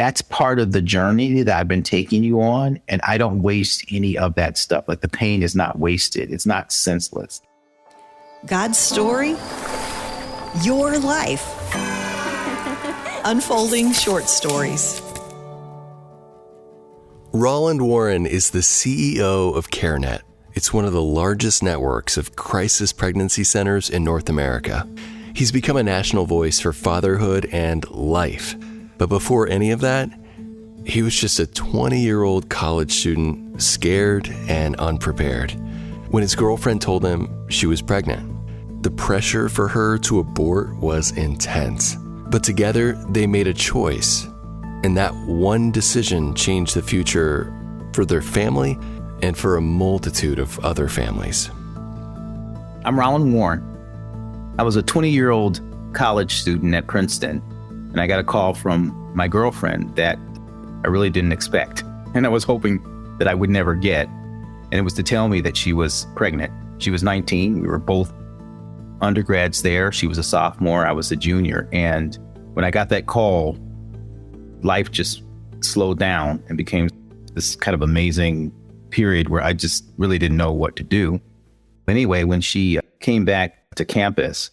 that's part of the journey that I've been taking you on. And I don't waste any of that stuff. Like the pain is not wasted. It's not senseless. God's story, your life. Unfolding short stories. Roland Warren is the CEO of CareNet. It's one of the largest networks of crisis pregnancy centers in North America. He's become a national voice for fatherhood and life. But before any of that, he was just a 20-year-old college student, scared and unprepared, when his girlfriend told him she was pregnant. The pressure for her to abort was intense. But together, they made a choice. And that one decision changed the future for their family and for a multitude of other families. I'm Roland Warren. I was a 20-year-old college student at Princeton, and I got a call from my girlfriend that I really didn't expect, and I was hoping that I would never get. And it was to tell me that she was pregnant. She was 19. We were both undergrads there. She was a sophomore. I was a junior. And when I got that call, life just slowed down and became this kind of amazing period where I just really didn't know what to do. Anyway, when she came back to campus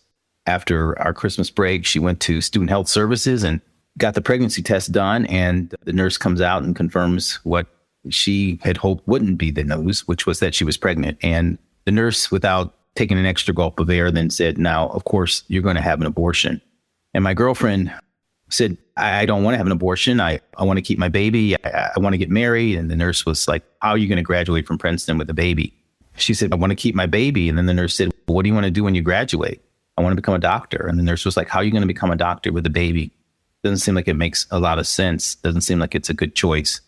after our Christmas break, she went to Student Health Services and got the pregnancy test done. And the nurse comes out and confirms what she had hoped wouldn't be the news, which was that she was pregnant. And the nurse, without taking an extra gulp of air, then said, "Now, of course, you're going to have an abortion." And my girlfriend said, I don't want to have an abortion. I want to keep my baby. I want to get married. And the nurse was like, "How are you going to graduate from Princeton with a baby?" She said, "I want to keep my baby." And then the nurse said, "What do you want to do when you graduate?" "I want to become a doctor." And the nurse was like, "How are you going to become a doctor with a baby?" Doesn't seem like it makes a lot of sense. Doesn't seem like it's a good choice.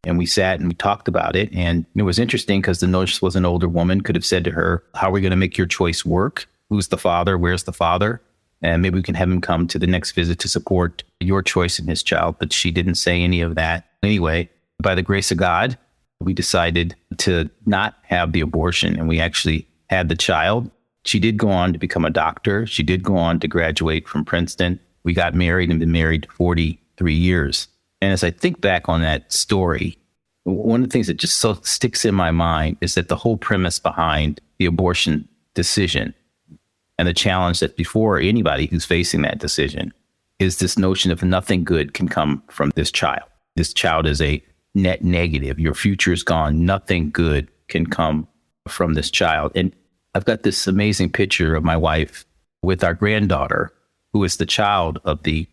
And we sat and we talked about it. And it was interesting because the nurse was an older woman, could have said to her, "How are we going to make your choice work? Who's the father? Where's the father? And maybe we can have him come to the next visit to support your choice in his child." But she didn't say any of that. Anyway, by the grace of God, we decided to not have the abortion, and we actually had the child. She did go on to become a doctor. She did go on to graduate from Princeton. We got married and been married 43 years. And as I think back on that story, one of the things that just so sticks in my mind is that the whole premise behind the abortion decision and the challenge that before anybody who's facing that decision is this notion of nothing good can come from this child. This child is a net negative. Your future is gone. Nothing good can come from this child. And I've got this amazing picture of my wife with our granddaughter, who is the child of the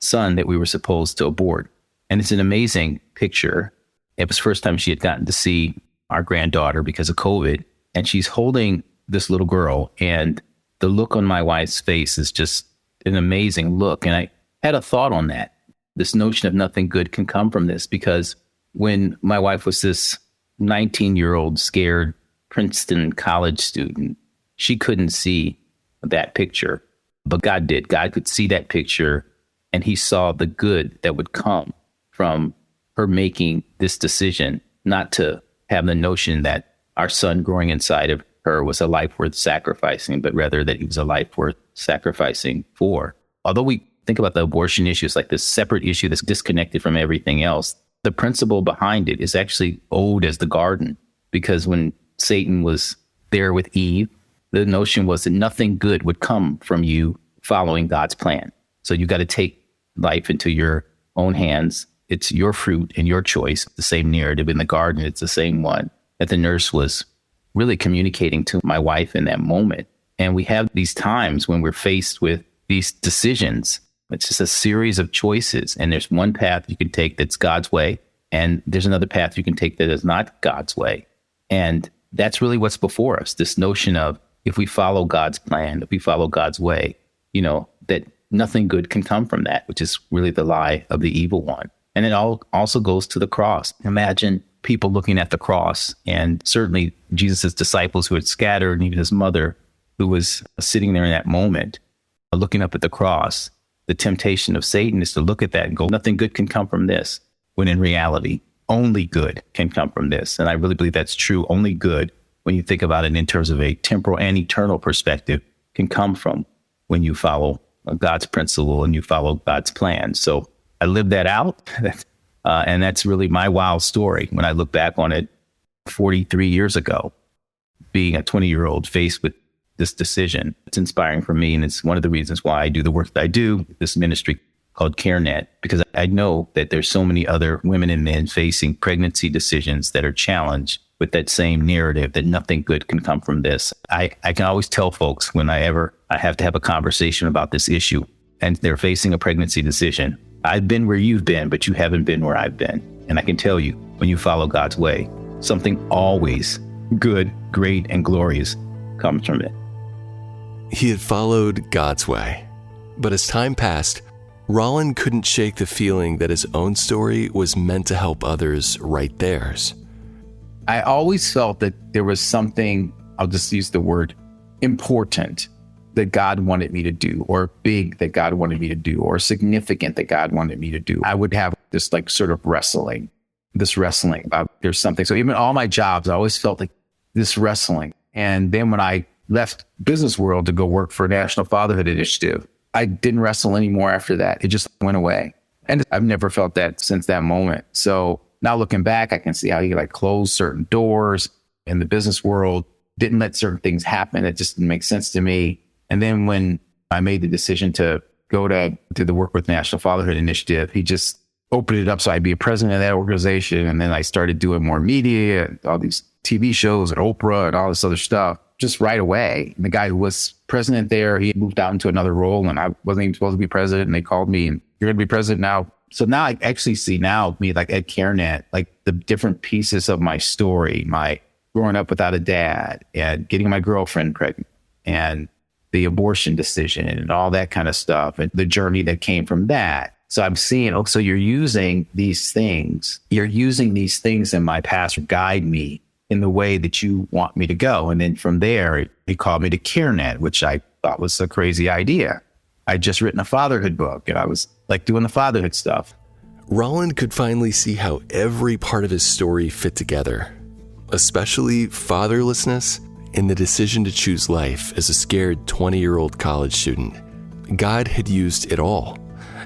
son that we were supposed to abort. And it's an amazing picture. It was the first time she had gotten to see our granddaughter because of COVID. And she's holding this little girl, and the look on my wife's face is just an amazing look. And I had a thought on that, this notion of nothing good can come from this, because when my wife was this 19-year-old scared Princeton college student, she couldn't see that picture, but God did. God could see that picture, and he saw the good that would come from her making this decision not to have the notion that our son growing inside of her was a life worth sacrificing, but rather that he was a life worth sacrificing for. Although we think about the abortion issue as like this separate issue that's disconnected from everything else, the principle behind it is actually old as the garden, because when Satan was there with Eve, the notion was that nothing good would come from you following God's plan. So you got to take life into your own hands. It's your fruit and your choice. The same narrative in the garden. It's the same one that the nurse was really communicating to my wife in that moment. And we have these times when we're faced with these decisions. It's just a series of choices. And there's one path you can take that's God's way, and there's another path you can take that is not God's way. And that's really what's before us. This notion of if we follow God's plan, if we follow God's way, that nothing good can come from that, which is really the lie of the evil one. And it all also goes to the cross. Imagine people looking at the cross, and certainly Jesus' disciples who had scattered, and even his mother who was sitting there in that moment, looking up at the cross. The temptation of Satan is to look at that and go, nothing good can come from this, when in reality, only good can come from this. And I really believe that's true. Only good, when you think about it in terms of a temporal and eternal perspective, can come from when you follow God's principle and you follow God's plan. So I lived that out. And that's really my wild story when I look back on it 43 years ago, being a 20-year-old faced with this decision. It's inspiring for me. And it's one of the reasons why I do the work that I do, this ministry called CareNet, because I know that there's so many other women and men facing pregnancy decisions that are challenged with that same narrative that nothing good can come from this. I can always tell folks when I have to have a conversation about this issue and they're facing a pregnancy decision, I've been where you've been, but you haven't been where I've been. And I can tell you, when you follow God's way, something always good, great, and glorious comes from it. He had followed God's way. But as time passed, Roland couldn't shake the feeling that his own story was meant to help others write theirs. I always felt that there was something, I'll just use the word, important that God wanted me to do, or big that God wanted me to do, or significant that God wanted me to do. I would have this sort of wrestling about there's something. So even all my jobs, I always felt like this wrestling. And then when I left business world to go work for National Fatherhood Initiative, I didn't wrestle anymore after that. It just went away. And I've never felt that since that moment. So now looking back, I can see how he closed certain doors in the business world, didn't let certain things happen. It just didn't make sense to me. And then when I made the decision to go to the work with National Fatherhood Initiative, he just opened it up so I'd be a president of that organization. And then I started doing more media and all these TV shows and Oprah and all this other stuff just right away. And the guy who was president there, he moved out into another role and I wasn't even supposed to be president. And they called me and you're going to be president now. So now I actually see me at CareNet, the different pieces of my story, my growing up without a dad and getting my girlfriend pregnant and the abortion decision and all that kind of stuff and the journey that came from that. So I'm seeing, so you're using these things in my past to guide me in the way that you want me to go. And then from there, he called me to CareNet, which I thought was a crazy idea. I'd just written a fatherhood book and I was doing the fatherhood stuff. Roland could finally see how every part of his story fit together, especially fatherlessness and the decision to choose life as a scared 20-year-old college student. God had used it all.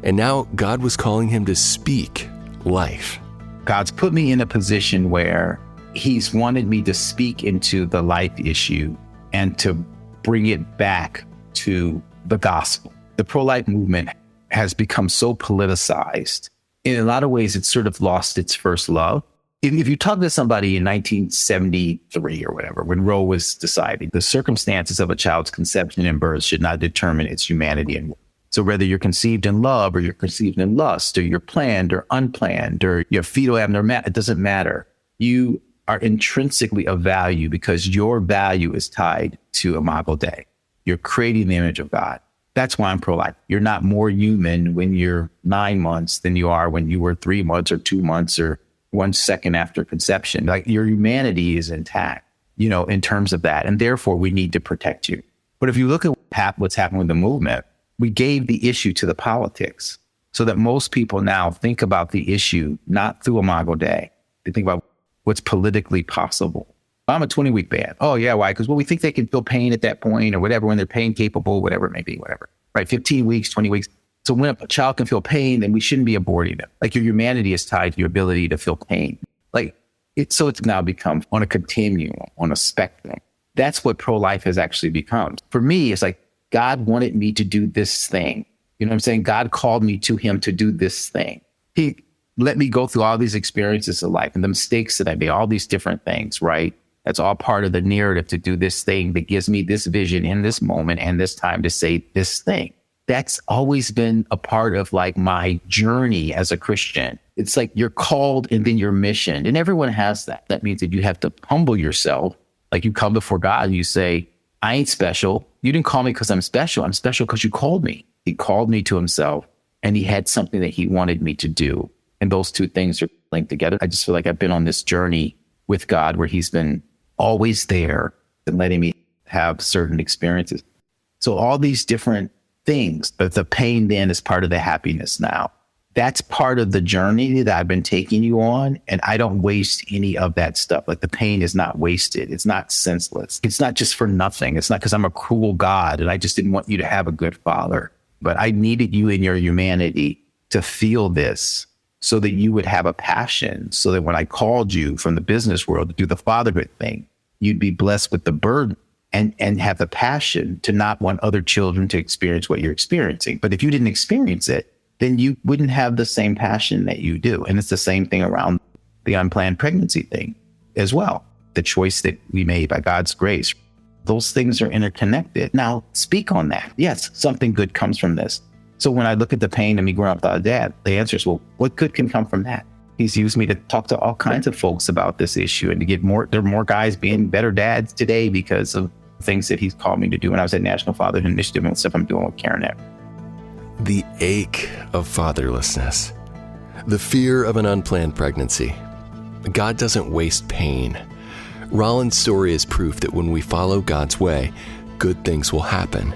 And now God was calling him to speak life. God's put me in a position where he's wanted me to speak into the life issue and to bring it back to the gospel. The pro-life movement has become so politicized. In a lot of ways, it's sort of lost its first love. If you talk to somebody in 1973 or whatever, when Roe was decided, the circumstances of a child's conception and birth should not determine its humanity and worth. So whether you're conceived in love or you're conceived in lust or you're planned or unplanned or you have fetal abnormality, it doesn't matter. You are intrinsically of value because your value is tied to Imago Dei. You're creating the image of God. That's why I'm pro-life. You're not more human when you're 9 months than you are when you were 3 months or 2 months or 1 second after conception. Your humanity is intact, in terms of that. And therefore, we need to protect you. But if you look at what's happened with the movement, we gave the issue to the politics so that most people now think about the issue not through Imago Dei. They think about what's politically possible. I'm a 20-week ban. Oh, yeah, why? Because, we think they can feel pain at that point or whatever when they're pain capable, whatever it may be, whatever. Right? 15 weeks, 20 weeks. So when a child can feel pain, then we shouldn't be aborting them. Your humanity is tied to your ability to feel pain. It's now become on a continuum, on a spectrum. That's what pro-life has actually become. For me, it's God wanted me to do this thing. You know what I'm saying? God called me to him to do this thing. He let me go through all these experiences of life and the mistakes that I made, all these different things, right? That's all part of the narrative to do this thing that gives me this vision in this moment and this time to say this thing. That's always been a part of my journey as a Christian. It's you're called and then you're missioned. And everyone has that. That means that you have to humble yourself. You come before God and you say, I ain't special. You didn't call me because I'm special. I'm special because you called me. He called me to himself and he had something that he wanted me to do. And those two things are linked together. I just feel like I've been on this journey with God where he's been always there and letting me have certain experiences. So all these different things, but the pain then is part of the happiness now. That's part of the journey that I've been taking you on. And I don't waste any of that stuff. The pain is not wasted. It's not senseless. It's not just for nothing. It's not because I'm a cruel God and I just didn't want you to have a good father. But I needed you in your humanity to feel this so that you would have a passion, so that when I called you from the business world to do the fatherhood thing, you'd be blessed with the burden and have the passion to not want other children to experience what you're experiencing. But if you didn't experience it, then you wouldn't have the same passion that you do. And it's the same thing around the unplanned pregnancy thing as well. The choice that we made by God's grace, those things are interconnected. Now, speak on that. Yes, something good comes from this. So when I look at the pain of me growing up without a dad, the answer is, well, what good can come from that? He's used me to talk to all kinds of folks about this issue and to get there are more guys being better dads today because of things that he's called me to do when I was at National Fatherhood Initiative and stuff I'm doing with CareNet. The ache of fatherlessness, the fear of an unplanned pregnancy. God doesn't waste pain. Roland's story is proof that when we follow God's way, good things will happen.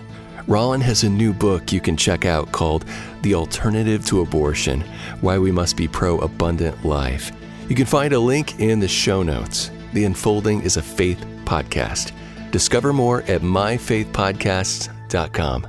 Roland has a new book you can check out called The Alternative to Abortion: Why We Must Be Pro-Abundant Life. You can find a link in the show notes. The Unfolding is a faith podcast. Discover more at myfaithpodcasts.com.